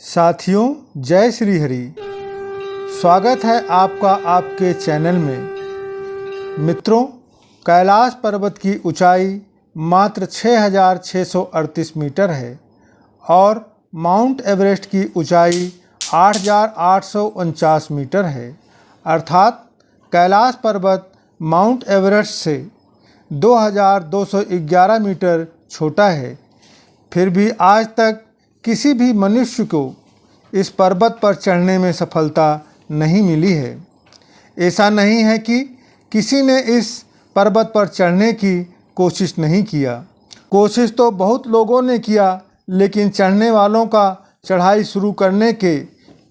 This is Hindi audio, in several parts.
साथियों, जय श्री हरि। स्वागत है आपका आपके चैनल में। मित्रों, कैलाश पर्वत की ऊंचाई मात्र 6,638 मीटर है और माउंट एवरेस्ट की ऊंचाई 8,849 मीटर है। अर्थात कैलाश पर्वत माउंट एवरेस्ट से 2,211 मीटर छोटा है। फिर भी आज तक किसी भी मनुष्य को इस पर्वत पर चढ़ने में सफलता नहीं मिली है। ऐसा नहीं है कि किसी ने इस पर्वत पर चढ़ने की कोशिश नहीं किया। कोशिश तो बहुत लोगों ने किया, लेकिन चढ़ने वालों का चढ़ाई शुरू करने के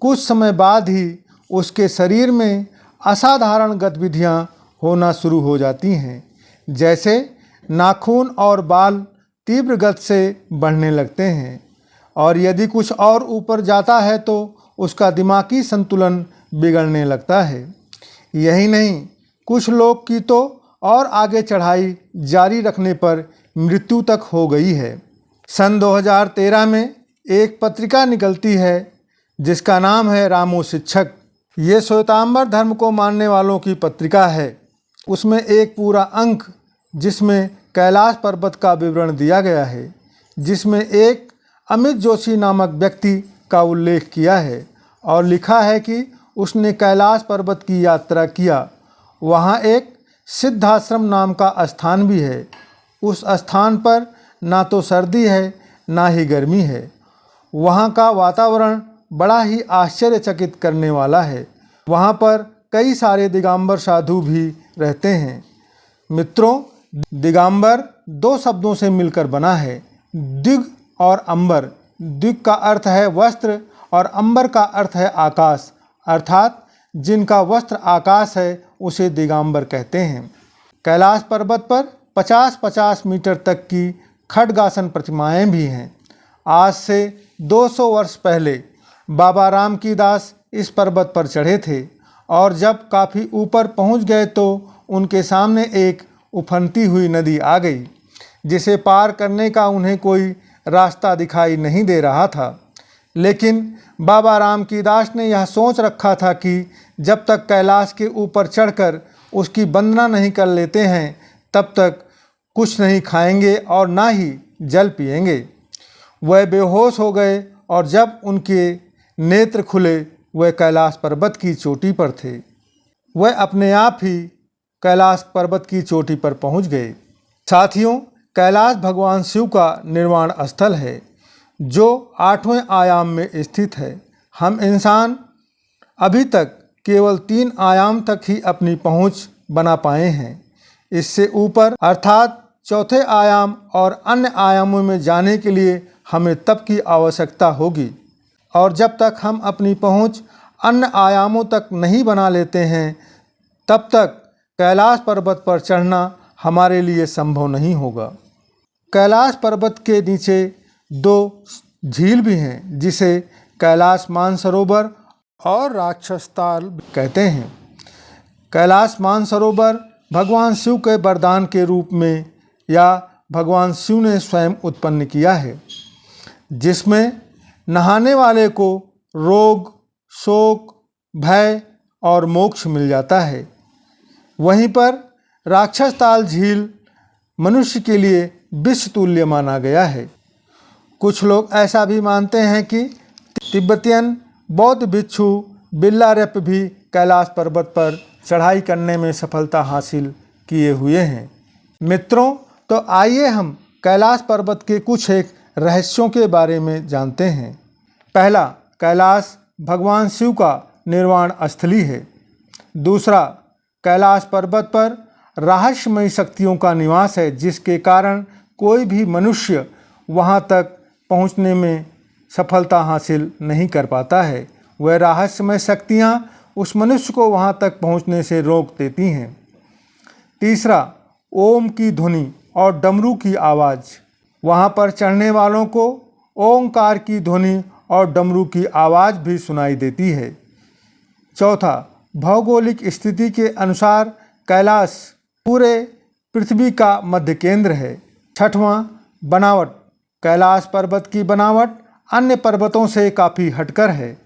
कुछ समय बाद ही उसके शरीर में असाधारण गतिविधियां होना शुरू हो जाती हैं। जैसे नाखून और बाल तीव्र गति से बढ़ने लगते हैं और यदि कुछ और ऊपर जाता है तो उसका दिमागी संतुलन बिगड़ने लगता है। यही नहीं, कुछ लोग की तो और आगे चढ़ाई जारी रखने पर मृत्यु तक हो गई है। सन 2013 में एक पत्रिका निकलती है जिसका नाम है रामो शिक्षक। ये श्वेतांबर धर्म को मानने वालों की पत्रिका है। उसमें एक पूरा अंक जिसमें कैलाश पर्वत का विवरण दिया गया है, जिसमें एक अमित जोशी नामक व्यक्ति का उल्लेख किया है और लिखा है कि उसने कैलाश पर्वत की यात्रा किया। वहाँ एक सिद्धाश्रम नाम का स्थान भी है। उस स्थान पर ना तो सर्दी है ना ही गर्मी है। वहाँ का वातावरण बड़ा ही आश्चर्यचकित करने वाला है। वहाँ पर कई सारे दिगंबर साधु भी रहते हैं। मित्रों, दिगंबर दो शब्दों से मिलकर बना है, दिग और अंबर। दिग का अर्थ है वस्त्र और अंबर का अर्थ है आकाश। अर्थात जिनका वस्त्र आकाश है उसे दिगंबर कहते हैं। कैलाश पर्वत पर 50-50 मीटर तक की खड्गासन प्रतिमाएं भी हैं। आज से 200 वर्ष पहले बाबा राम की दास इस पर्वत पर चढ़े थे और जब काफ़ी ऊपर पहुंच गए तो उनके सामने एक उफनती हुई नदी आ गई, जिसे पार करने का उन्हें कोई रास्ता दिखाई नहीं दे रहा था। लेकिन बाबा राम की दास ने यह सोच रखा था कि जब तक कैलाश के ऊपर चढ़कर उसकी वंदना नहीं कर लेते हैं तब तक कुछ नहीं खाएंगे और ना ही जल पिएंगे। वह बेहोश हो गए और जब उनके नेत्र खुले वह कैलाश पर्वत की चोटी पर थे। वह अपने आप ही कैलाश पर्वत की चोटी पर पहुंच गए। साथियों, कैलाश भगवान शिव का निर्वाण स्थल है जो 8वें आयाम में स्थित है। हम इंसान अभी तक केवल 3 आयाम तक ही अपनी पहुंच बना पाए हैं। इससे ऊपर अर्थात चौथे आयाम और अन्य आयामों में जाने के लिए हमें तप की आवश्यकता होगी और जब तक हम अपनी पहुंच अन्य आयामों तक नहीं बना लेते हैं तब तक कैलाश पर्वत पर चढ़ना हमारे लिए संभव नहीं होगा। कैलाश पर्वत के नीचे 2 झील भी हैं जिसे कैलाश मानसरोवर और राक्षसताल कहते हैं। कैलाश मानसरोवर भगवान शिव के वरदान के रूप में या भगवान शिव ने स्वयं उत्पन्न किया है, जिसमें नहाने वाले को रोग, शोक, भय और मोक्ष मिल जाता है। वहीं पर राक्षसताल झील मनुष्य के लिए विष तुल्य माना गया है। कुछ लोग ऐसा भी मानते हैं कि तिब्बतियन बौद्ध भिक्षु बिल्लारेप्प भी कैलाश पर्वत पर चढ़ाई करने में सफलता हासिल किए हुए हैं। मित्रों, तो आइए हम कैलाश पर्वत के कुछ एक रहस्यों के बारे में जानते हैं। पहला, कैलाश भगवान शिव का निर्वाण स्थली है। दूसरा, कैलाश पर्वत पर रहस्यमयी शक्तियों का निवास है, जिसके कारण कोई भी मनुष्य वहां तक पहुंचने में सफलता हासिल नहीं कर पाता है। वह रहस्यमय शक्तियां उस मनुष्य को वहां तक पहुंचने से रोक देती हैं। तीसरा, ओम की ध्वनि और डमरू की आवाज़। वहां पर चढ़ने वालों को ओंकार की ध्वनि और डमरू की आवाज़ भी सुनाई देती है। चौथा, भौगोलिक स्थिति के अनुसार कैलाश पूरे पृथ्वी का मध्य केंद्र है। छठवां, बनावट। कैलाश पर्वत की बनावट अन्य पर्वतों से काफ़ी हटकर है।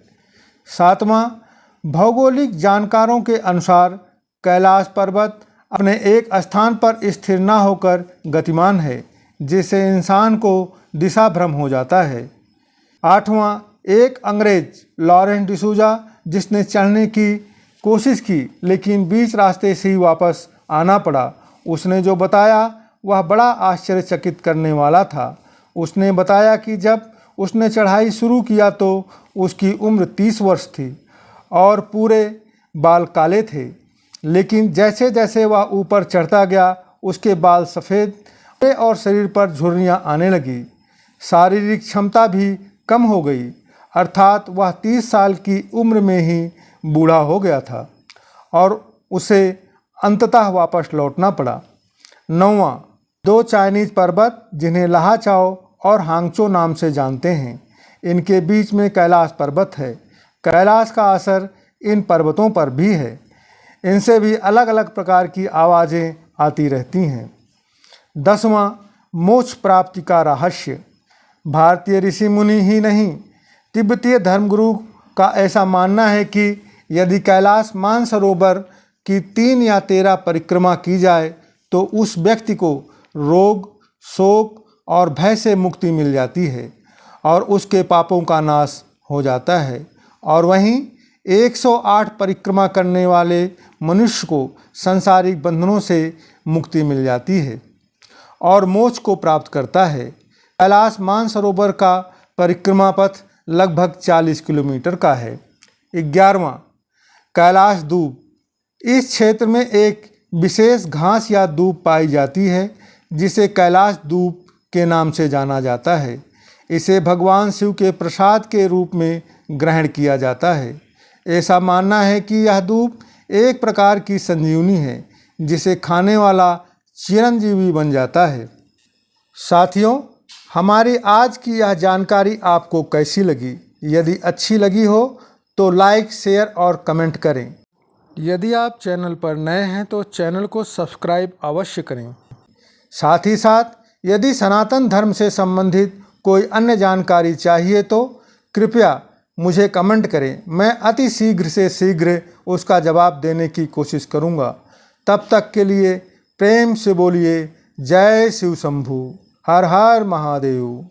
सातवां, भौगोलिक जानकारों के अनुसार कैलाश पर्वत अपने एक स्थान पर स्थिर न होकर गतिमान है, जिससे इंसान को दिशा भ्रम हो जाता है। आठवां, एक अंग्रेज लॉरेंस डिसूजा जिसने चढ़ने की कोशिश की लेकिन बीच रास्ते से ही वापस आना पड़ा, उसने जो बताया वह बड़ा आश्चर्यचकित करने वाला था। उसने बताया कि जब उसने चढ़ाई शुरू किया तो उसकी उम्र 30 वर्ष थी और पूरे बाल काले थे, लेकिन जैसे जैसे वह ऊपर चढ़ता गया उसके बाल सफ़ेद और शरीर पर झुर्रियाँ आने लगी। शारीरिक क्षमता भी कम हो गई, अर्थात वह 30 साल की उम्र में ही बूढ़ा हो गया था और उसे अंततः वापस लौटना पड़ा। नौवां, दो चाइनीज़ पर्वत जिन्हें लाहाचाओ और हांगचो नाम से जानते हैं, इनके बीच में कैलाश पर्वत है। कैलाश का असर इन पर्वतों पर भी है। इनसे भी अलग अलग प्रकार की आवाज़ें आती रहती हैं। 10वां, मोक्ष प्राप्ति का रहस्य। भारतीय ऋषि मुनि ही नहीं, तिब्बतीय धर्मगुरु का ऐसा मानना है कि यदि कैलाश मानसरोवर की 3 या 13 परिक्रमा की जाए तो उस व्यक्ति को रोग, शोक और भय से मुक्ति मिल जाती है और उसके पापों का नाश हो जाता है। और वहीं 108 परिक्रमा करने वाले मनुष्य को सांसारिक बंधनों से मुक्ति मिल जाती है और मोक्ष को प्राप्त करता है। कैलाश मानसरोवर का परिक्रमा पथ लगभग 40 किलोमीटर का है। 11वां, कैलाश दूब। इस क्षेत्र में एक विशेष घास या दूब पाई जाती है जिसे कैलाश दूब के नाम से जाना जाता है। इसे भगवान शिव के प्रसाद के रूप में ग्रहण किया जाता है। ऐसा मानना है कि यह दूब एक प्रकार की संजीवनी है जिसे खाने वाला चिरंजीवी बन जाता है। साथियों, हमारी आज की यह जानकारी आपको कैसी लगी? यदि अच्छी लगी हो तो लाइक, शेयर और कमेंट करें। यदि आप चैनल पर नए हैं तो चैनल को सब्सक्राइब अवश्य करें। साथ ही साथ यदि सनातन धर्म से संबंधित कोई अन्य जानकारी चाहिए तो कृपया मुझे कमेंट करें। मैं अति शीघ्र से शीघ्र उसका जवाब देने की कोशिश करूंगा। तब तक के लिए प्रेम से बोलिए जय शिव शंभू, हर हर महादेव।